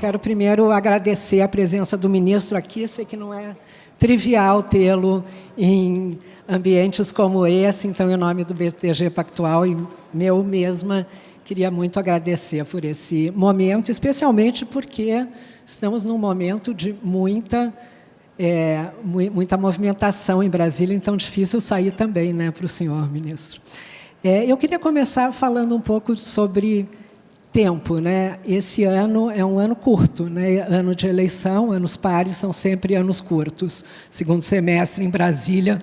quero primeiro agradecer a presença do ministro aqui. Sei que não é trivial tê-lo em ambientes como esse, então, em nome do BTG Pactual e meu mesma, queria muito agradecer por esse momento, especialmente porque estamos num momento de muita movimentação em Brasília, então difícil sair também, né, para o senhor ministro. Eu queria começar falando um pouco sobre tempo, né? Esse ano é um ano curto, né? Ano de eleição, anos pares são sempre anos curtos. Segundo semestre em Brasília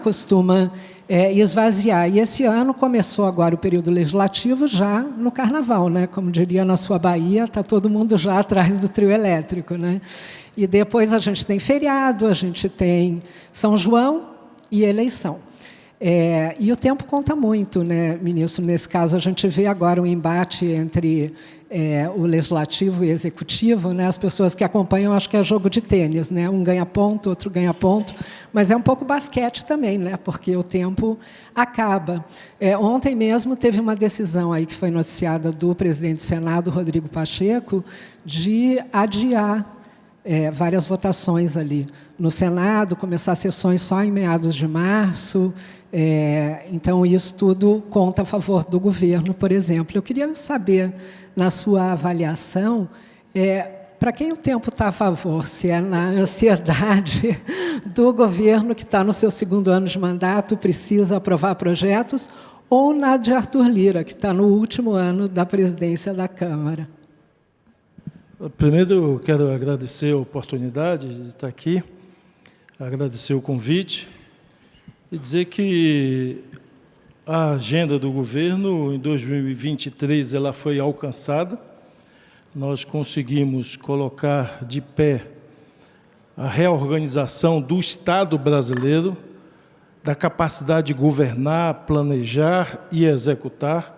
costuma esvaziar. E esse ano começou agora o período legislativo já no Carnaval, né? Como diria na sua Bahia, está todo mundo já atrás do trio elétrico, né? E depois a gente tem feriado, a gente tem São João e eleição. E o tempo conta muito, né, ministro? Nesse caso, a gente vê agora um embate entre o legislativo e o executivo, né? As pessoas que acompanham acham que é jogo de tênis, né? Um ganha ponto, outro ganha ponto, mas é um pouco basquete também, né? Porque o tempo acaba. Ontem mesmo teve uma decisão aí que foi noticiada do presidente do Senado, Rodrigo Pacheco, de adiar várias votações ali no Senado, começar sessões só em meados de março. Então, isso tudo conta a favor do governo, por exemplo. Eu queria saber, na sua avaliação, para quem o tempo está a favor, se é na ansiedade do governo que está no seu segundo ano de mandato, precisa aprovar projetos, ou na de Arthur Lira, que está no último ano da presidência da Câmara. Primeiro, eu quero agradecer a oportunidade de estar aqui, agradecer o convite e dizer que a agenda do governo, em 2023, ela foi alcançada. Nós conseguimos colocar de pé a reorganização do Estado brasileiro, da capacidade de governar, planejar e executar,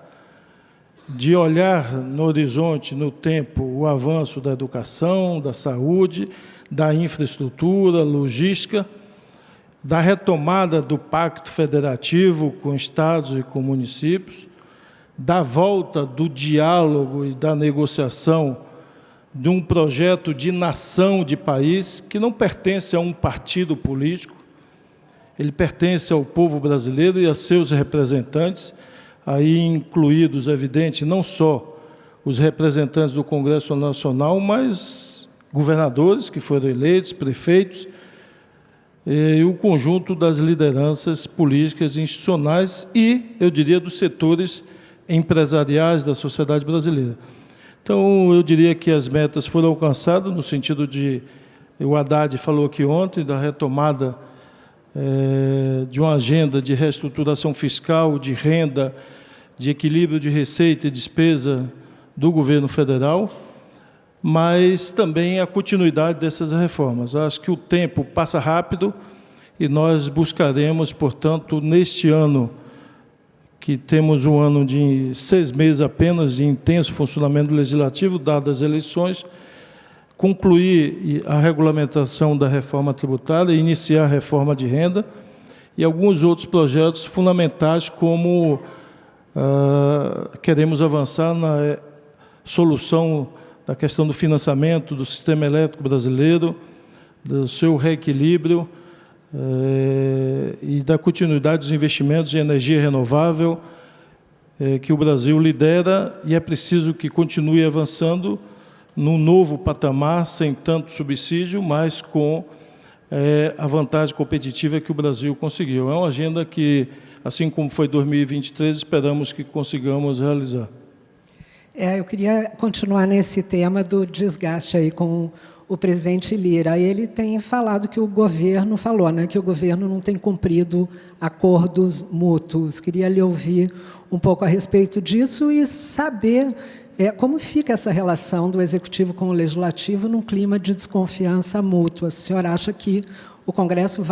de olhar no horizonte, no tempo, o avanço da educação, da saúde, da infraestrutura, logística, da retomada do pacto federativo com estados e com municípios, da volta do diálogo e da negociação de um projeto de nação, de país, que não pertence a um partido político, ele pertence ao povo brasileiro e a seus representantes, aí incluídos, evidente, não só os representantes do Congresso Nacional, mas governadores que foram eleitos, prefeitos, e o conjunto das lideranças políticas e institucionais e, eu diria, dos setores empresariais da sociedade brasileira. Então, eu diria que as metas foram alcançadas no sentido de, o Haddad falou aqui ontem, da retomada de uma agenda de reestruturação fiscal, de renda, de equilíbrio de receita e despesa do governo federal, mas também a continuidade dessas reformas. Acho que o tempo passa rápido e nós buscaremos, portanto, neste ano, que temos um ano de 6 meses apenas de intenso funcionamento legislativo, dadas as eleições, concluir a regulamentação da reforma tributária, iniciar a reforma de renda e alguns outros projetos fundamentais, como queremos avançar na solução da questão do financiamento do sistema elétrico brasileiro, do seu reequilíbrio e da continuidade dos investimentos em energia renovável, que o Brasil lidera, e é preciso que continue avançando num novo patamar, sem tanto subsídio, mas com a vantagem competitiva que o Brasil conseguiu. É uma agenda que, assim como foi 2023, esperamos que consigamos realizar. Eu queria continuar nesse tema do desgaste aí com o presidente Lira. Ele tem falado que o governo falou, né, que o governo não tem cumprido acordos mútuos. Queria lhe ouvir um pouco a respeito disso e saber como fica essa relação do Executivo com o Legislativo num clima de desconfiança mútua. O senhor acha que o Congresso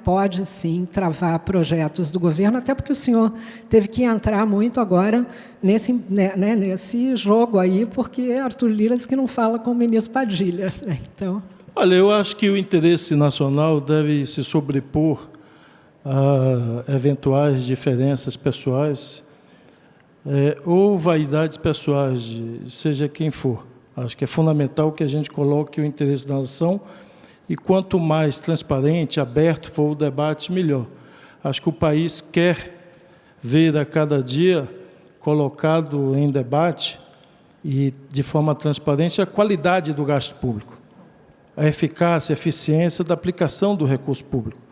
pode, sim, travar projetos do governo, até porque o senhor teve que entrar muito agora nesse jogo aí, porque Arthur Lira diz que não fala com o ministro Padilha, né? Então... Olha, eu acho que o interesse nacional deve se sobrepor a eventuais diferenças pessoais ou vaidades pessoais, seja quem for. Acho que é fundamental que a gente coloque o interesse da nação e quanto mais transparente, aberto for o debate, melhor. Acho que o país quer ver a cada dia colocado em debate e de forma transparente a qualidade do gasto público, a eficácia, a eficiência da aplicação do recurso público.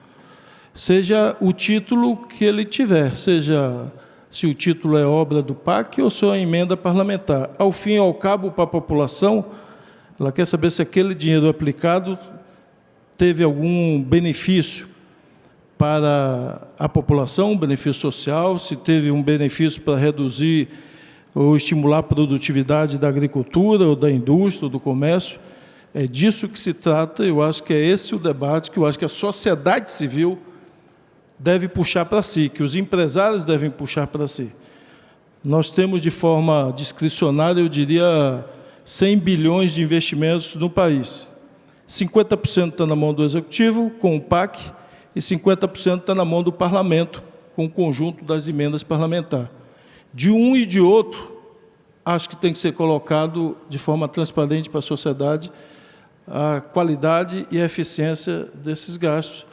Seja o título que ele tiver, seja se o título é obra do PAC ou se é emenda parlamentar. Ao fim e ao cabo, para a população, ela quer saber se aquele dinheiro aplicado teve algum benefício para a população, um benefício social, se teve um benefício para reduzir ou estimular a produtividade da agricultura, ou da indústria, ou do comércio. É disso que se trata, eu acho que é esse o debate que eu acho que a sociedade civil deve puxar para si, que os empresários devem puxar para si. Nós temos, de forma discricionária, eu diria, 100 bilhões de investimentos no país. 50% está na mão do Executivo, com o PAC, e 50% está na mão do Parlamento, com o conjunto das emendas parlamentares. De um e de outro, acho que tem que ser colocado de forma transparente para a sociedade a qualidade e a eficiência desses gastos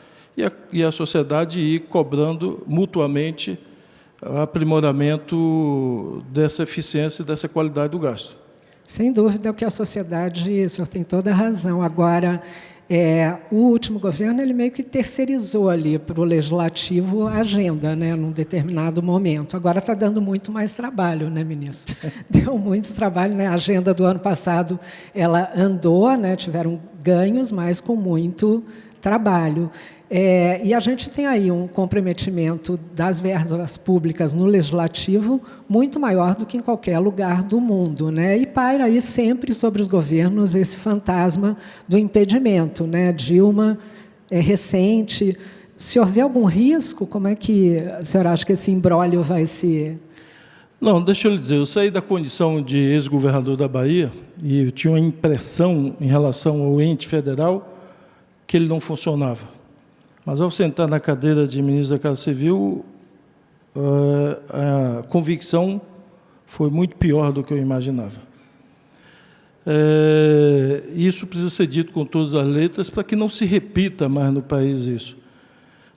e a sociedade ir cobrando mutuamente o aprimoramento dessa eficiência e dessa qualidade do gasto. Sem dúvida, o que a sociedade, o senhor tem toda a razão. Agora, o último governo, ele meio que terceirizou ali para o legislativo a agenda, né, num determinado momento. Agora está dando muito mais trabalho, né, ministro? Deu muito trabalho, né? A agenda do ano passado, ela andou, né, tiveram ganhos, mas com muito trabalho. E a gente tem aí um comprometimento das verbas públicas no legislativo muito maior do que em qualquer lugar do mundo, né? E paira aí sempre sobre os governos esse fantasma do impedimento, né? Dilma é recente. O senhor vê algum risco? Como é que o senhor acha que esse imbróglio vai se... Não, deixa eu lhe dizer, eu saí da condição de ex-governador da Bahia e eu tinha uma impressão em relação ao ente federal que ele não funcionava. Mas, ao sentar na cadeira de ministro da Casa Civil, a convicção foi muito pior do que eu imaginava. Isso precisa ser dito com todas as letras para que não se repita mais no país isso.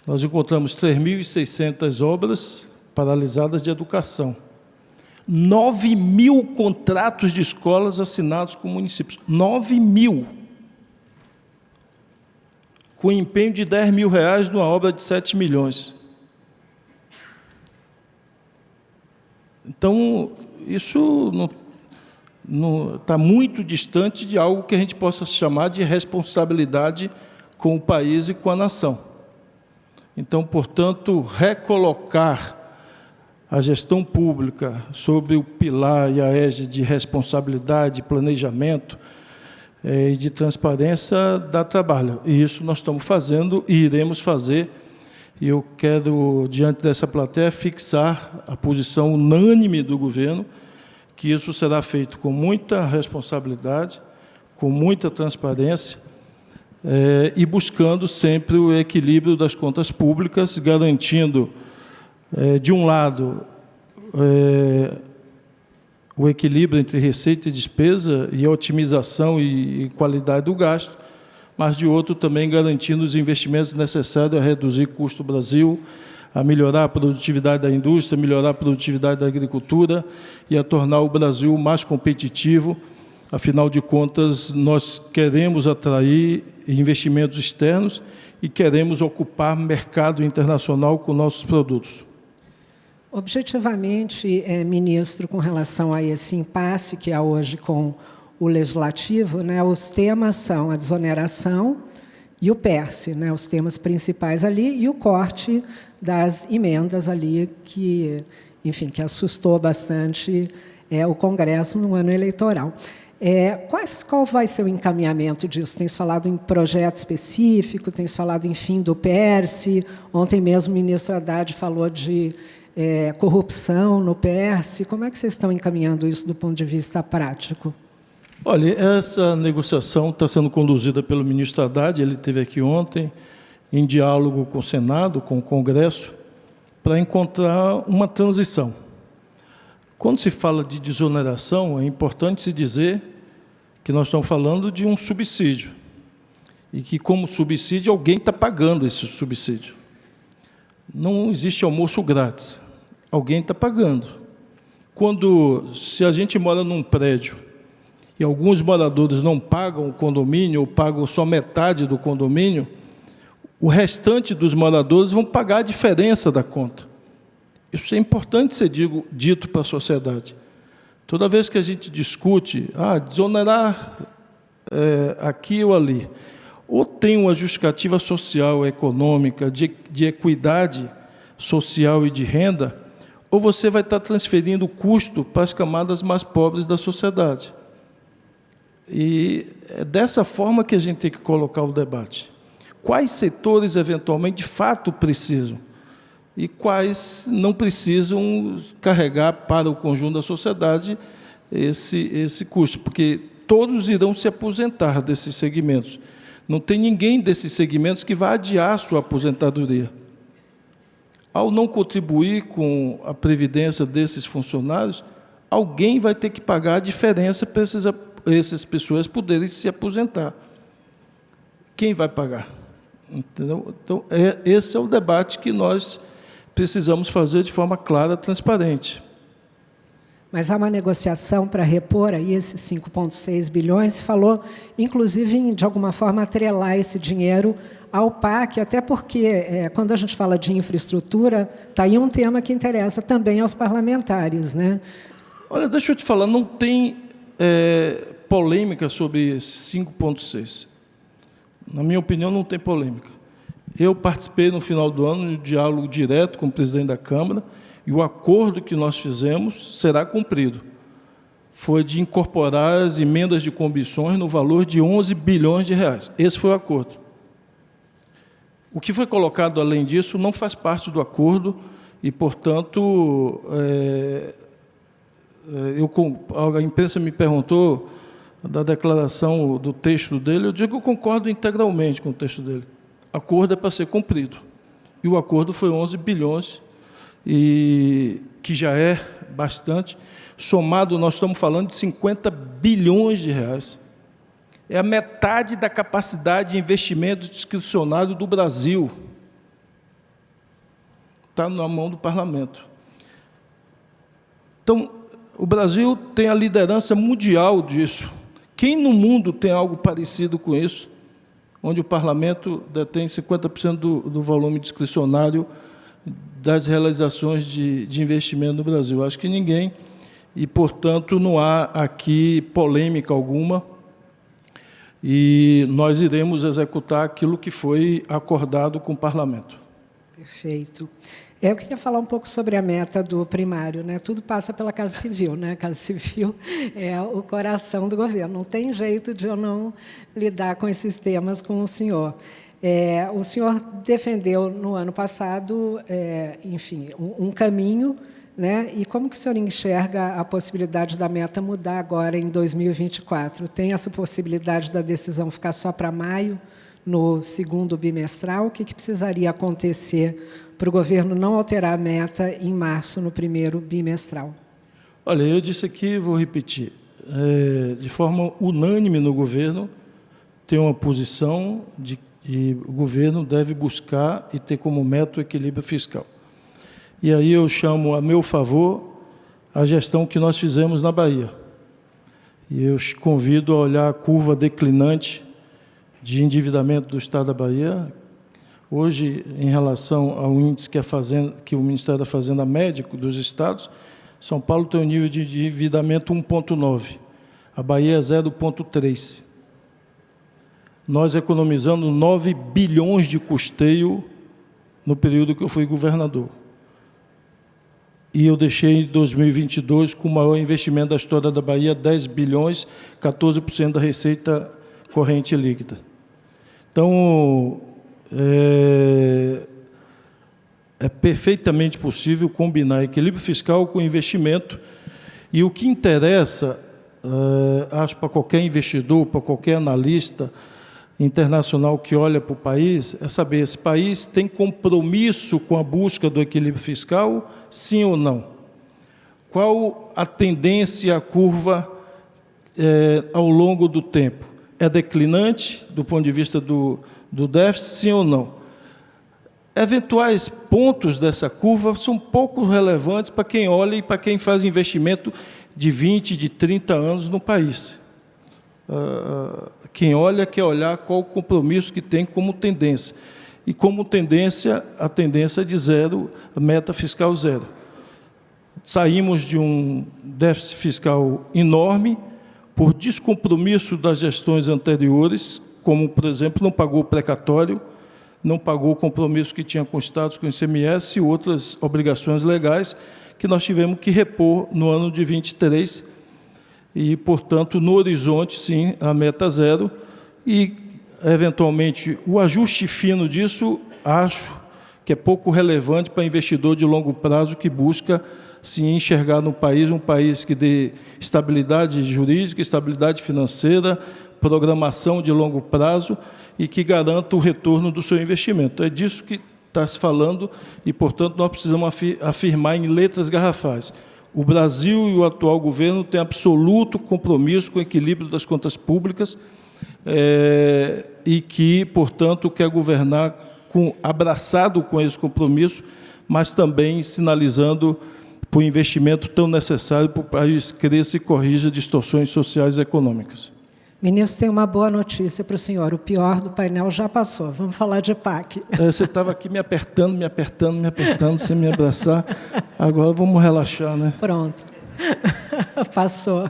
Nós encontramos 3.600 obras paralisadas de educação, 9.000 contratos de escolas assinados com municípios, 9.000. Com empenho de R$ 10.000 numa obra de 7 milhões. Então, isso não está muito distante de algo que a gente possa chamar de responsabilidade com o país e com a nação. Então, portanto, recolocar a gestão pública sobre o pilar e a égide de responsabilidade, planejamento, e de transparência dá trabalho. E isso nós estamos fazendo e iremos fazer. E eu quero, diante dessa plateia, fixar a posição unânime do governo, que isso será feito com muita responsabilidade, com muita transparência, e buscando sempre o equilíbrio das contas públicas, garantindo, de um lado, o equilíbrio entre receita e despesa e a otimização e qualidade do gasto, mas, de outro, também garantindo os investimentos necessários a reduzir custo do Brasil, a melhorar a produtividade da indústria, melhorar a produtividade da agricultura e a tornar o Brasil mais competitivo. Afinal de contas, nós queremos atrair investimentos externos e queremos ocupar mercado internacional com nossos produtos. Objetivamente, ministro, com relação a esse impasse que há hoje com o Legislativo, né, os temas são a desoneração e o PERSE, né, os temas principais ali, e o corte das emendas ali, que, enfim, que assustou bastante o Congresso no ano eleitoral. Qual vai ser o encaminhamento disso? Tem se falado em projeto específico, tem se falado em fim do PERSE, ontem mesmo o ministro Haddad falou de corrupção no PERSE. Como é que vocês estão encaminhando isso do ponto de vista prático? Olha, essa negociação está sendo conduzida pelo ministro Haddad, ele esteve aqui ontem, em diálogo com o Senado, com o Congresso, para encontrar uma transição. Quando se fala de desoneração, é importante se dizer que nós estamos falando de um subsídio, e que, como subsídio, alguém está pagando esse subsídio. Não existe almoço grátis, alguém está pagando. Se a gente mora num prédio e alguns moradores não pagam o condomínio, ou pagam só metade do condomínio, o restante dos moradores vão pagar a diferença da conta. Isso é importante ser dito para a sociedade. Toda vez que a gente discute, desonerar aqui ou ali, ou tem uma justificativa social, econômica, de equidade social e de renda, ou você vai estar transferindo o custo para as camadas mais pobres da sociedade. E é dessa forma que a gente tem que colocar o debate. Quais setores, eventualmente, de fato precisam? E quais não precisam carregar para o conjunto da sociedade esse custo? Porque todos irão se aposentar desses segmentos. Não tem ninguém desses segmentos que vá adiar sua aposentadoria. Ao não contribuir com a previdência desses funcionários, alguém vai ter que pagar a diferença para essas pessoas poderem se aposentar. Quem vai pagar? Entendeu? Então, esse é o debate que nós precisamos fazer de forma clara, transparente. Mas há uma negociação para repor aí esses 5,6 bilhões, se falou, inclusive, em, de alguma forma, atrelar esse dinheiro ao PAC, até porque, quando a gente fala de infraestrutura, está aí um tema que interessa também aos parlamentares, né? Olha, deixa eu te falar, não tem polêmica sobre 5,6. Na minha opinião, não tem polêmica. Eu participei, no final do ano, de um diálogo direto com o presidente da Câmara, e o acordo que nós fizemos será cumprido. Foi de incorporar as emendas de comissões no valor de 11 bilhões de reais. Esse foi o acordo. O que foi colocado além disso não faz parte do acordo e, portanto, a imprensa me perguntou da declaração do texto dele, eu digo que eu concordo integralmente com o texto dele. O acordo é para ser cumprido. E o acordo foi 11 bilhões, que já é bastante. Somado, nós estamos falando de 50 bilhões de reais. É a metade da capacidade de investimento discricionário do Brasil. Está na mão do parlamento. Então, o Brasil tem a liderança mundial disso. Quem no mundo tem algo parecido com isso, onde o parlamento detém 50% do volume discricionário das realizações de investimento no Brasil? Acho que ninguém, e, portanto, não há aqui polêmica alguma, e nós iremos executar aquilo que foi acordado com o parlamento. Perfeito. Eu queria falar um pouco sobre a meta do primário, né? Tudo passa pela Casa Civil, né? A Casa Civil é o coração do governo. Não tem jeito de eu não lidar com esses temas com o senhor. O senhor defendeu, no ano passado, enfim, um caminho, né? E como que o senhor enxerga a possibilidade da meta mudar agora em 2024? Tem essa possibilidade da decisão ficar só para maio, no segundo bimestral? O que precisaria acontecer para o governo não alterar a meta em março, no primeiro bimestral? Olha, eu disse aqui, vou repetir, de forma unânime no governo, tem uma posição de que o governo deve buscar e ter como meta o equilíbrio fiscal. E aí eu chamo a meu favor a gestão que nós fizemos na Bahia. E eu convido a olhar a curva declinante de endividamento do Estado da Bahia. Hoje, em relação ao índice que o Ministério da Fazenda médico dos estados, São Paulo tem um nível de endividamento 1,9, a Bahia é 0,3. Nós economizamos 9 bilhões de custeio no período que eu fui governador. E eu deixei em 2022 com o maior investimento da história da Bahia, 10 bilhões, 14% da receita corrente líquida. Então, é perfeitamente possível combinar equilíbrio fiscal com investimento, e o que interessa, acho, para qualquer investidor, para qualquer analista internacional que olha para o país, é saber, esse país tem compromisso com a busca do equilíbrio fiscal, sim ou não? Qual a tendência, a curva ao longo do tempo? É declinante do ponto de vista do déficit, sim ou não? Eventuais pontos dessa curva são pouco relevantes para quem olha e para quem faz investimento de 20, de 30 anos no país. Quem olha quer olhar qual o compromisso que tem como tendência. E como tendência, a tendência é de zero, a meta fiscal zero. Saímos de um déficit fiscal enorme por descompromisso das gestões anteriores, como, por exemplo, não pagou o precatório, não pagou o compromisso que tinha com estados, com o ICMS e outras obrigações legais que nós tivemos que repor no ano de 23. E, portanto, no horizonte, sim, a meta zero. E, eventualmente, o ajuste fino disso, acho que é pouco relevante para investidor de longo prazo que busca se enxergar no país, um país que dê estabilidade jurídica, estabilidade financeira, programação de longo prazo e que garanta o retorno do seu investimento. É disso que está se falando e, portanto, nós precisamos afirmar em letras garrafais. O Brasil e o atual governo têm absoluto compromisso com o equilíbrio das contas públicas e que, portanto, quer governar abraçado com esse compromisso, mas também sinalizando por investimento tão necessário para o país cresça e corrija distorções sociais e econômicas. Ministro, tem uma boa notícia para o senhor. O pior do painel já passou. Vamos falar de PAC. Você estava aqui me apertando, sem me abraçar. Agora vamos relaxar, né? Pronto. Passou.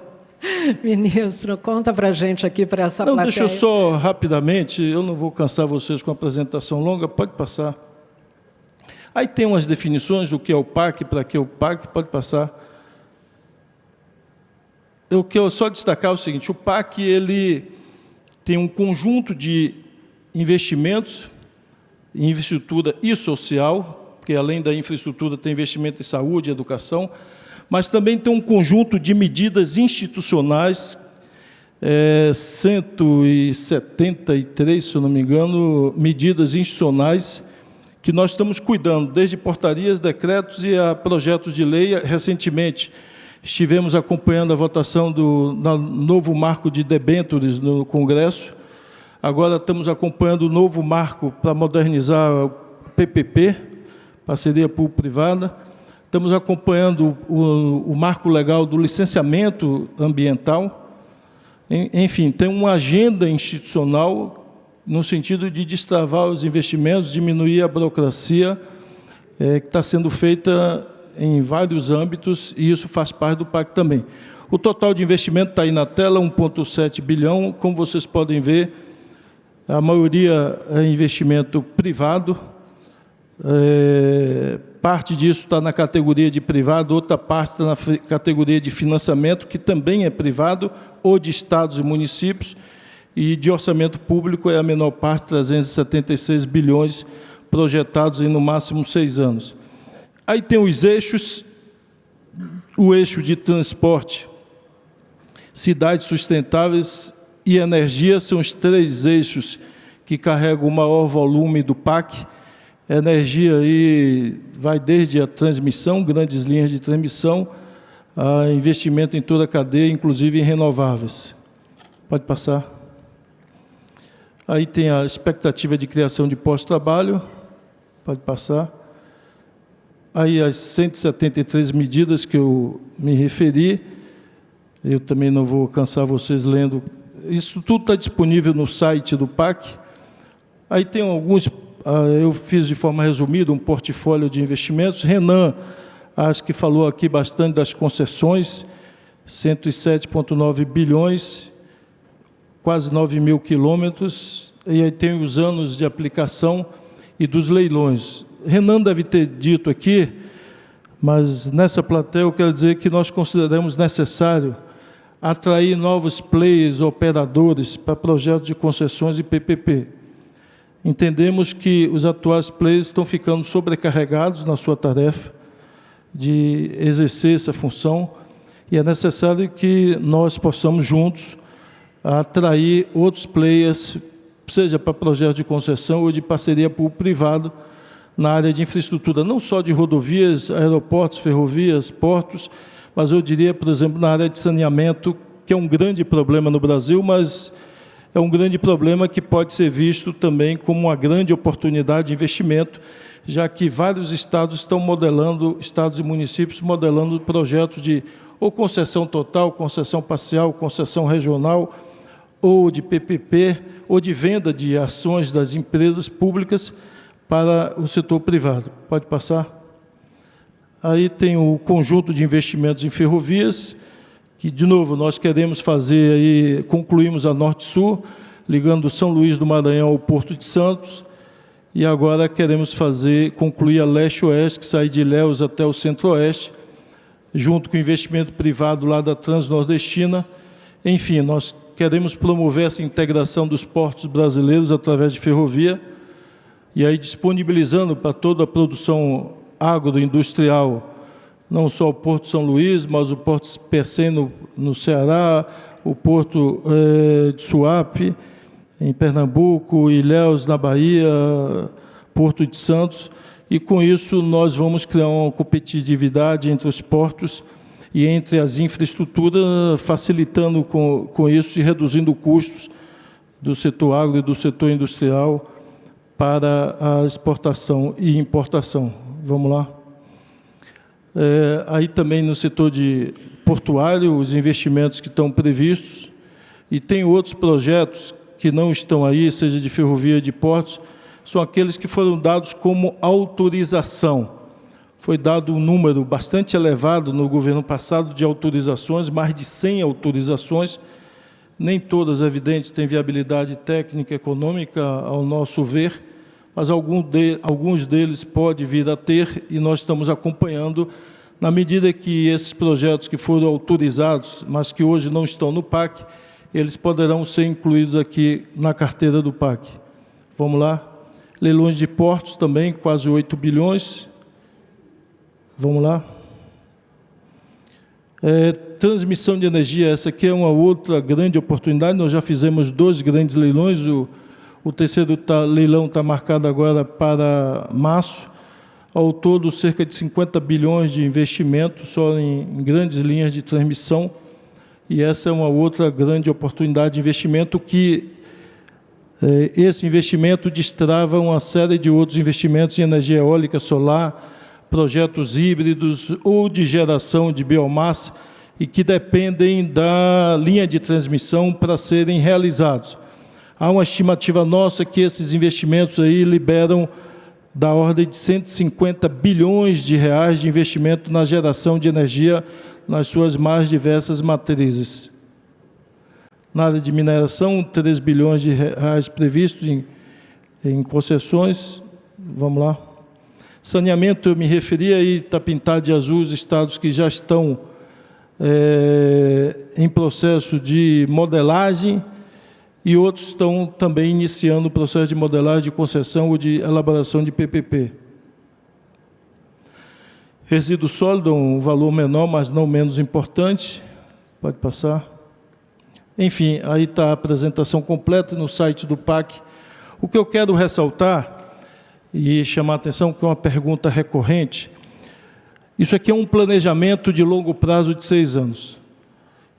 Ministro, conta para a gente aqui, para essa plateia. Deixa eu só, rapidamente, eu não vou cansar vocês com a apresentação longa, pode passar. Aí tem umas definições do que é o PAC, para que é o PAC, pode passar. Eu quero só destacar o seguinte, o PAC ele tem um conjunto de investimentos em infraestrutura e social, porque além da infraestrutura tem investimento em saúde e educação, mas também tem um conjunto de medidas institucionais, 173, se eu não me engano, medidas institucionais que nós estamos cuidando, desde portarias, decretos e a projetos de lei. Recentemente, estivemos acompanhando a votação do novo marco de debêntures no Congresso. Agora estamos acompanhando o novo marco para modernizar o PPP, parceria público-privada. Estamos acompanhando o marco legal do licenciamento ambiental. Enfim, tem uma agenda institucional no sentido de destravar os investimentos, diminuir a burocracia, que está sendo feita em vários âmbitos, e isso faz parte do PAC também. O total de investimento está aí na tela, 1,7 bilhão. Como vocês podem ver, a maioria é investimento privado, parte disso está na categoria de privado, outra parte está na categoria de financiamento, que também é privado, ou de estados e municípios, e de orçamento público é a menor parte, 376 bilhões, projetados em no máximo 6 anos. Aí tem os eixos, o eixo de transporte, cidades sustentáveis e energia, são os 3 eixos que carregam o maior volume do PAC. Energia aí vai desde a transmissão, grandes linhas de transmissão, a investimento em toda a cadeia, inclusive em renováveis. Pode passar. Aí tem a expectativa de criação de pós-trabalho, pode passar. Aí as 173 medidas que eu me referi, eu também não vou cansar vocês lendo. Isso tudo está disponível no site do PAC. Aí tem alguns, eu fiz de forma resumida um portfólio de investimentos. Renan, acho que falou aqui bastante das concessões, 107,9 bilhões, quase 9 mil quilômetros, e aí tem os anos de aplicação e dos leilões. Renan deve ter dito aqui, mas nessa plateia eu quero dizer que nós consideramos necessário atrair novos players, operadores para projetos de concessões e PPP. Entendemos que os atuais players estão ficando sobrecarregados na sua tarefa de exercer essa função e é necessário que nós possamos juntos atrair outros players, seja para projetos de concessão ou de parceria público-privado na área de infraestrutura, não só de rodovias, aeroportos, ferrovias, portos, mas eu diria, por exemplo, na área de saneamento, que é um grande problema no Brasil, mas é um grande problema que pode ser visto também como uma grande oportunidade de investimento, já que vários estados estão modelando, estados e municípios modelando projetos de ou concessão total, concessão parcial, concessão regional, ou de PPP, ou de venda de ações das empresas públicas para o setor privado. Pode passar? Aí tem o conjunto de investimentos em ferrovias, que, de novo, nós queremos fazer, aí, concluímos a Norte-Sul, ligando São Luís do Maranhão ao Porto de Santos, e agora queremos concluir a Leste-Oeste, que sai de Ilhéus até o Centro-Oeste, junto com o investimento privado lá da Transnordestina. Enfim, nós queremos promover essa integração dos portos brasileiros através de ferrovia, e aí disponibilizando para toda a produção agroindustrial, não só o Porto São Luís, mas o Porto Pecém no Ceará, o Porto de Suape, em Pernambuco, Ilhéus, na Bahia, Porto de Santos, e com isso nós vamos criar uma competitividade entre os portos e entre as infraestruturas, facilitando com isso e reduzindo custos do setor agro e do setor industrial para a exportação e importação. Vamos lá. Aí também no setor de portuário, os investimentos que estão previstos, e tem outros projetos que não estão aí, seja de ferrovia, de portos, são aqueles que foram dados como autorização. Foi dado um número bastante elevado no governo passado de autorizações, mais de 100 autorizações, nem todas, é evidente, têm viabilidade técnica e econômica, ao nosso ver, mas alguns deles podem vir a ter, e nós estamos acompanhando, na medida que esses projetos que foram autorizados, mas que hoje não estão no PAC, eles poderão ser incluídos aqui na carteira do PAC. Vamos lá. Leilões de portos também, quase 8 bilhões. Vamos lá. Transmissão de energia, essa aqui é uma outra grande oportunidade. Nós já fizemos 2 grandes leilões, o terceiro leilão está marcado agora para março. Ao todo, cerca de 50 bilhões de investimento só em grandes linhas de transmissão. E essa é uma outra grande oportunidade de investimento que esse investimento destrava uma série de outros investimentos em energia eólica, solar, projetos híbridos ou de geração de biomassa e que dependem da linha de transmissão para serem realizados. Há uma estimativa nossa que esses investimentos aí liberam da ordem de 150 bilhões de reais de investimento na geração de energia nas suas mais diversas matrizes. Na área de mineração, 3 bilhões de reais previstos em concessões. Vamos lá. Saneamento, eu me referi aí, está pintado de azul os estados que já estão em processo de modelagem e outros estão também iniciando o processo de modelagem de concessão ou de elaboração de PPP. Resíduo sólido, um valor menor, mas não menos importante. Pode passar. Enfim, aí está a apresentação completa no site do PAC. O que eu quero ressaltar e chamar a atenção, que é uma pergunta recorrente, isso aqui é um planejamento de longo prazo de 6 anos.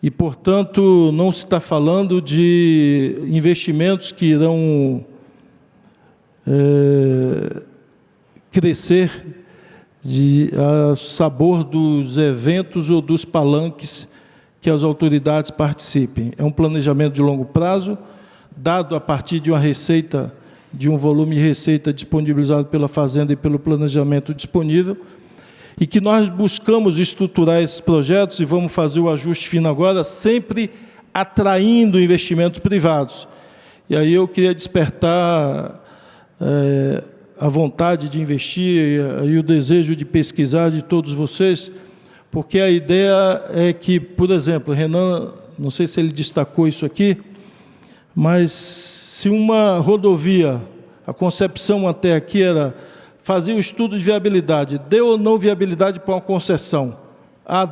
E, portanto, não se está falando de investimentos que irão crescer a sabor dos eventos ou dos palanques que as autoridades participem. É um planejamento de longo prazo, dado a partir de uma receita, de um volume de receita disponibilizado pela Fazenda e pelo planejamento disponível, e que nós buscamos estruturar esses projetos, e vamos fazer o ajuste fino agora, sempre atraindo investimentos privados. E aí eu queria despertar a vontade de investir e o desejo de pesquisar de todos vocês, porque a ideia é que, por exemplo, Renan, não sei se ele destacou isso aqui, mas se uma rodovia, a concepção até aqui era fazer o estudo de viabilidade, deu ou não viabilidade para uma concessão.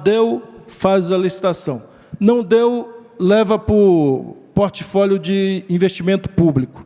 Deu, faz a licitação. Não deu, leva para o portfólio de investimento público.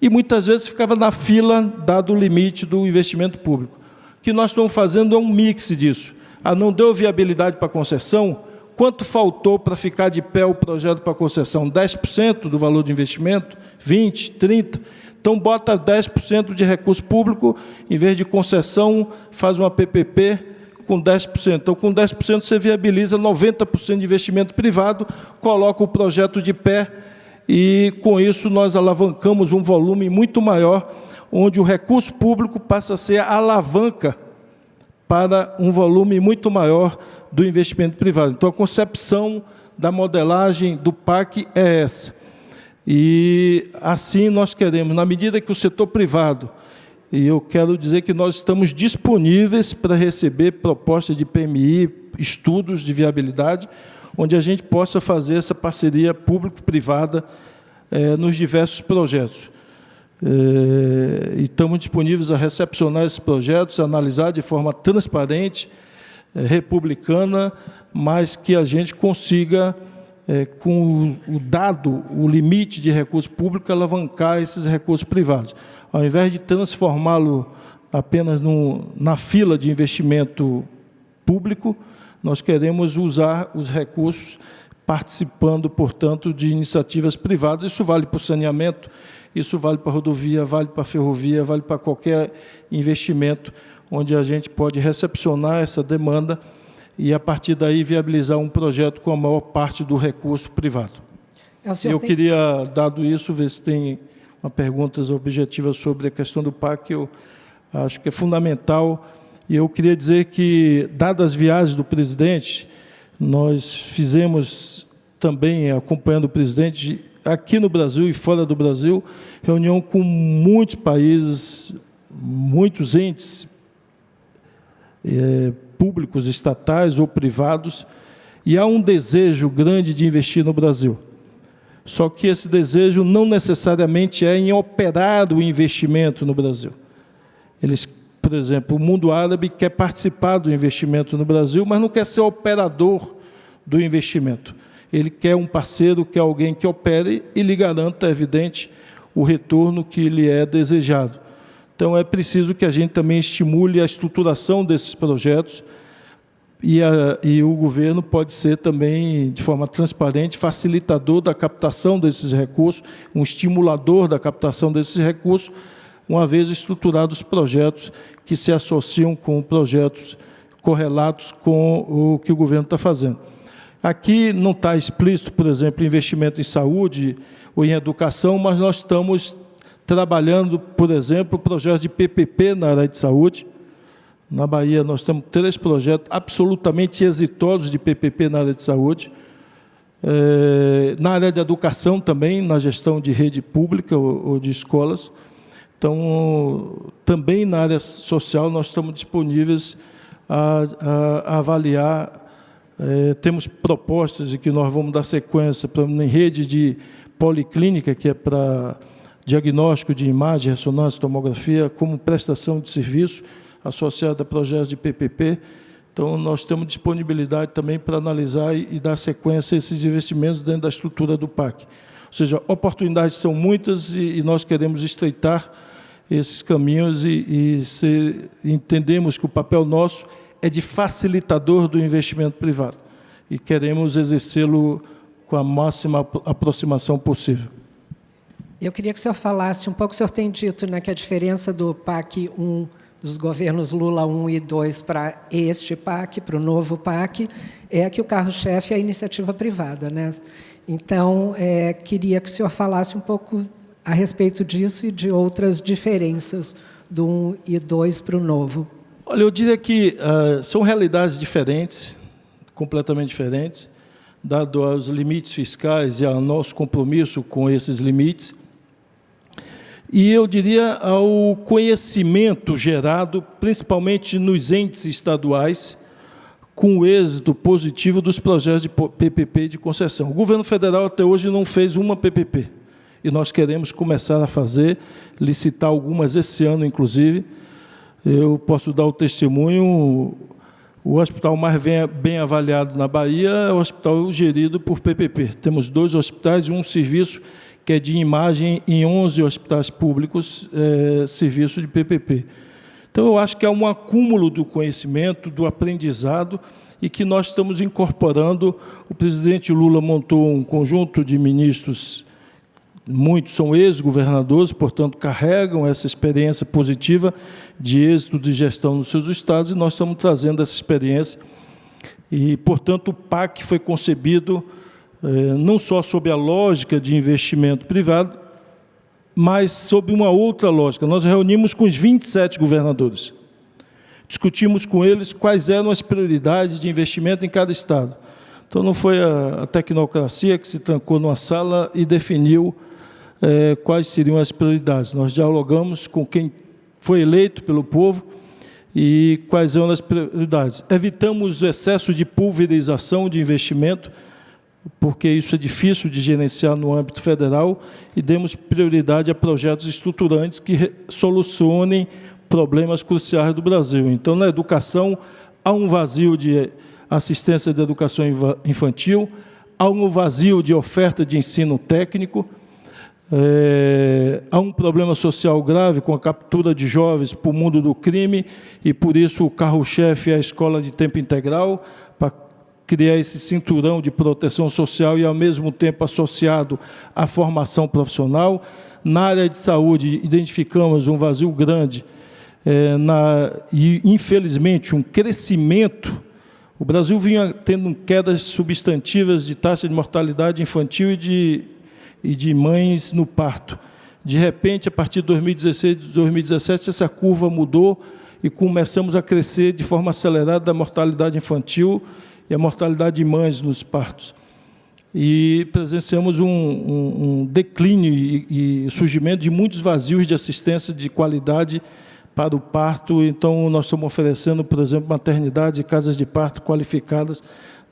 E muitas vezes ficava na fila, dado o limite do investimento público. O que nós estamos fazendo é um mix disso. Não deu viabilidade para a concessão, Quanto faltou para ficar de pé o projeto para concessão? 10% do valor de investimento? 20%, 30%? Então, bota 10% de recurso público, em vez de concessão, faz uma PPP com 10%. Então, com 10% você viabiliza 90% de investimento privado, coloca o projeto de pé e, com isso, nós alavancamos um volume muito maior, onde o recurso público passa a ser a alavanca para um volume muito maior do investimento privado. Então, a concepção da modelagem do PAC é essa. E assim nós queremos, na medida que o setor privado, e eu quero dizer que nós estamos disponíveis para receber propostas de PMI, estudos de viabilidade, onde a gente possa fazer essa parceria público-privada nos diversos projetos. E estamos disponíveis a recepcionar esses projetos, a analisar de forma transparente, republicana, mas que a gente consiga, com o dado, o limite de recurso público, alavancar esses recursos privados. Ao invés de transformá-lo apenas na fila de investimento público, nós queremos usar os recursos participando, portanto, de iniciativas privadas. Isso vale para o saneamento, isso vale para a rodovia, vale para a ferrovia, vale para qualquer investimento, onde a gente pode recepcionar essa demanda e, a partir daí, viabilizar um projeto com a maior parte do recurso privado. Eu queria, dado isso, ver se tem uma perguntas objetivas sobre a questão do PAC, eu acho que é fundamental. E eu queria dizer que, dadas as viagens do presidente, nós fizemos também, acompanhando o presidente, aqui no Brasil e fora do Brasil, reunião com muitos países, muitos entes públicos, estatais ou privados, e há um desejo grande de investir no Brasil. Só que esse desejo não necessariamente é em operar o investimento no Brasil. Eles, por exemplo, o mundo árabe quer participar do investimento no Brasil, mas não quer ser operador do investimento. Ele quer um parceiro, quer alguém que opere e lhe garanta, é evidente, o retorno que lhe é desejado. Então, é preciso que a gente também estimule a estruturação desses projetos e o governo pode ser também, de forma transparente, facilitador da captação desses recursos, um estimulador da captação desses recursos, uma vez estruturados os projetos que se associam com projetos correlatos com o que o governo está fazendo. Aqui não está explícito, por exemplo, investimento em saúde ou em educação, mas nós estamos trabalhando, por exemplo, projetos de PPP na área de saúde. Na Bahia, nós temos 3 projetos absolutamente exitosos de PPP na área de saúde. Na área de educação também, na gestão de rede pública ou de escolas. Então, também na área social, nós estamos disponíveis a avaliar. Temos propostas e que nós vamos dar sequência em rede de policlínica, que é para diagnóstico de imagem, ressonância, tomografia, como prestação de serviço associada a projetos de PPP. Então, nós temos disponibilidade também para analisar e dar sequência a esses investimentos dentro da estrutura do PAC. Ou seja, oportunidades são muitas e nós queremos estreitar esses caminhos entendemos que o papel nosso é de facilitador do investimento privado e queremos exercê-lo com a máxima aproximação possível. Eu queria que o senhor falasse um pouco, o senhor tem dito, né, que a diferença do PAC 1, dos governos Lula 1 e 2 para este PAC, para o novo PAC, é que o carro-chefe é a iniciativa privada, né? Então, queria que o senhor falasse um pouco a respeito disso e de outras diferenças do 1 e 2 para o novo. Olha, eu diria que são realidades diferentes, completamente diferentes, dado aos limites fiscais e ao nosso compromisso com esses limites. E eu diria ao conhecimento gerado, principalmente nos entes estaduais, com o êxito positivo dos projetos de PPP de concessão. O governo federal até hoje não fez uma PPP, e nós queremos começar a fazer, licitar algumas esse ano, inclusive. Eu posso dar o testemunho, o hospital mais bem avaliado na Bahia é o hospital gerido por PPP. Temos 2 hospitais e um serviço que é de imagem em 11 hospitais públicos, serviço de PPP. Então, eu acho que há um acúmulo do conhecimento, do aprendizado, e que nós estamos incorporando. O presidente Lula montou um conjunto de ministros, muitos são ex-governadores, portanto, carregam essa experiência positiva de êxito de gestão nos seus estados, e nós estamos trazendo essa experiência. E, portanto, o PAC foi concebido não só sob a lógica de investimento privado, mas sob uma outra lógica. Nós reunimos com os 27 governadores, discutimos com eles quais eram as prioridades de investimento em cada estado. Então, não foi a tecnocracia que se trancou numa sala e definiu quais seriam as prioridades. Nós dialogamos com quem foi eleito pelo povo e quais eram as prioridades. Evitamos o excesso de pulverização de investimento, porque isso é difícil de gerenciar no âmbito federal, e demos prioridade a projetos estruturantes que solucionem problemas cruciais do Brasil. Então, na educação, há um vazio de assistência de educação infantil, há um vazio de oferta de ensino técnico, há um problema social grave com a captura de jovens para o mundo do crime, e, por isso, o carro-chefe é a escola de tempo integral, para criar esse cinturão de proteção social e, ao mesmo tempo, associado à formação profissional. Na área de saúde, identificamos um vazio grande e, infelizmente, um crescimento. O Brasil vinha tendo quedas substantivas de taxa de mortalidade infantil e de mães no parto. De repente, a partir de 2016, 2017, essa curva mudou e começamos a crescer de forma acelerada a mortalidade infantil e a mortalidade de mães nos partos. E presenciamos um declínio e surgimento de muitos vazios de assistência de qualidade para o parto. Então, nós estamos oferecendo, por exemplo, maternidade e casas de parto qualificadas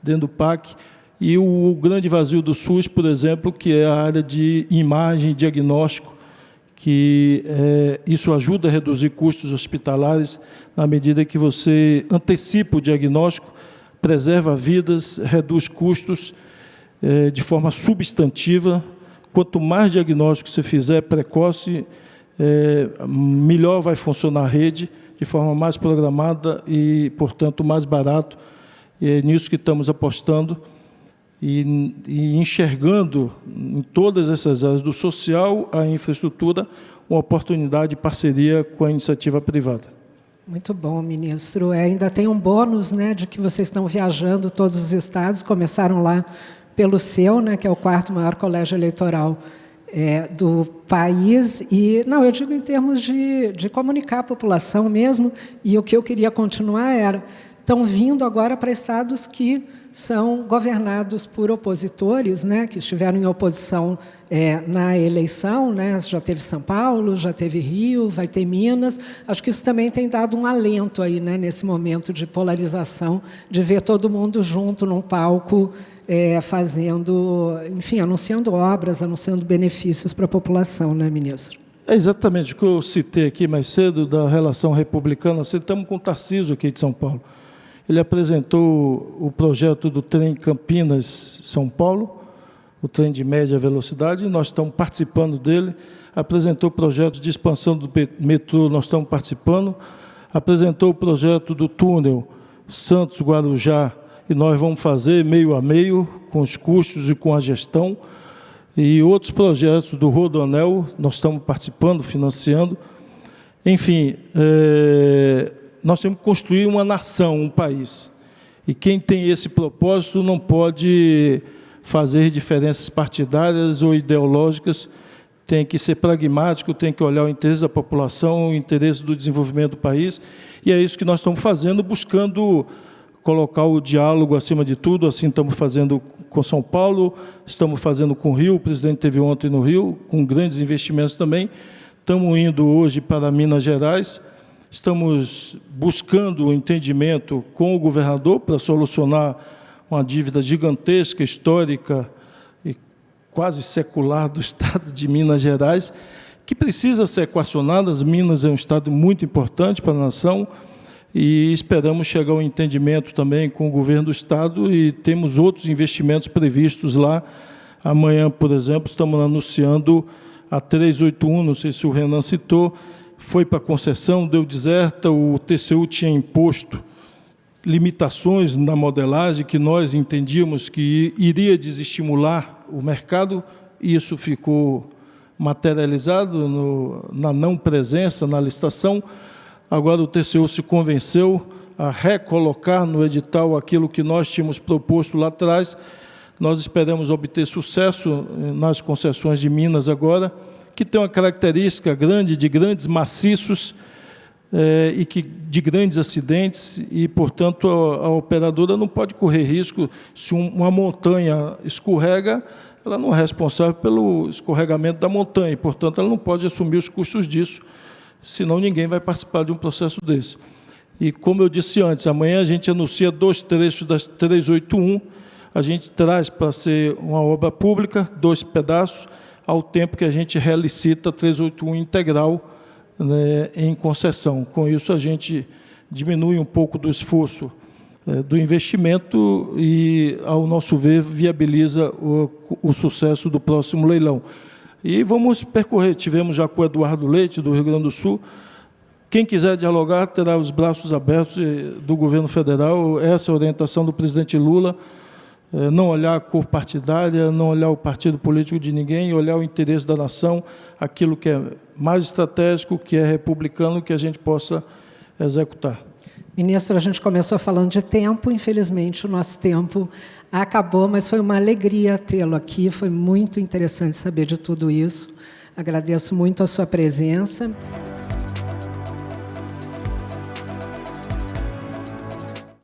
dentro do PAC. E o grande vazio do SUS, por exemplo, que é a área de imagem e diagnóstico, que isso ajuda a reduzir custos hospitalares na medida que você antecipa o diagnóstico, preserva vidas, reduz custos de forma substantiva. Quanto mais diagnóstico você fizer precoce, melhor vai funcionar a rede, de forma mais programada e, portanto, mais barato. E é nisso que estamos apostando e enxergando em todas essas áreas, do social à infraestrutura, uma oportunidade de parceria com a iniciativa privada. Muito bom, ministro. Ainda tem um bônus, né, de que vocês estão viajando todos os estados, começaram lá pelo seu, né, que é o 4º maior colégio eleitoral do país. E, não, eu digo em termos de comunicar a população mesmo, e o que eu queria continuar era, estão vindo agora para estados que são governados por opositores, né, que estiveram em oposição na eleição, né, já teve São Paulo, já teve Rio, vai ter Minas. Acho que isso também tem dado um alento aí, né, nesse momento de polarização, de ver todo mundo junto num palco, fazendo, enfim, anunciando obras, anunciando benefícios para a população, né, ministro? É exatamente o que eu citei aqui mais cedo, da relação republicana. Estamos com o Tarcísio aqui de São Paulo. Ele apresentou o projeto do trem Campinas-São Paulo, o trem de média velocidade, nós estamos participando dele. Apresentou o projeto de expansão do metrô, nós estamos participando. Apresentou o projeto do túnel Santos-Guarujá, e nós vamos fazer meio a meio, com os custos e com a gestão. E outros projetos do Rodoanel, nós estamos participando, financiando. Enfim, nós temos que construir uma nação, um país. E quem tem esse propósito não pode fazer diferenças partidárias ou ideológicas, tem que ser pragmático, tem que olhar o interesse da população, o interesse do desenvolvimento do país, e é isso que nós estamos fazendo, buscando colocar o diálogo acima de tudo. Assim estamos fazendo com São Paulo, estamos fazendo com o Rio, o presidente esteve ontem no Rio, com grandes investimentos também. Estamos indo hoje para Minas Gerais, estamos buscando o entendimento com o governador para solucionar uma dívida gigantesca, histórica e quase secular do estado de Minas Gerais, que precisa ser equacionada. Minas é um estado muito importante para a nação, e esperamos chegar ao entendimento também com o governo do estado, e temos outros investimentos previstos lá. Amanhã, por exemplo, estamos anunciando a 381, não sei se o Renan citou, foi para concessão, deu deserta, o TCU tinha imposto limitações na modelagem que nós entendíamos que iria desestimular o mercado, e isso ficou materializado na não presença na licitação. Agora o TCU se convenceu a recolocar no edital aquilo que nós tínhamos proposto lá atrás. Nós esperamos obter sucesso nas concessões de Minas agora, que tem uma característica grande de grandes maciços e de grandes acidentes, e, portanto, a operadora não pode correr risco. Se uma montanha escorrega, ela não é responsável pelo escorregamento da montanha, e, portanto, ela não pode assumir os custos disso, senão ninguém vai participar de um processo desse. E, como eu disse antes, amanhã a gente anuncia 2 trechos das 381, a gente traz para ser uma obra pública, 2 pedaços, ao tempo que a gente relicita 381 integral, né, em concessão. Com isso, a gente diminui um pouco do esforço do investimento e, ao nosso ver, viabiliza o sucesso do próximo leilão. E vamos percorrer. Tivemos já com o Eduardo Leite, do Rio Grande do Sul. Quem quiser dialogar terá os braços abertos do governo federal. Essa é a orientação do presidente Lula. Não olhar a cor partidária, não olhar o partido político de ninguém, olhar o interesse da nação, aquilo que é mais estratégico, que é republicano, que a gente possa executar. Ministro, a gente começou falando de tempo, infelizmente o nosso tempo acabou, mas foi uma alegria tê-lo aqui, foi muito interessante saber de tudo isso. Agradeço muito a sua presença.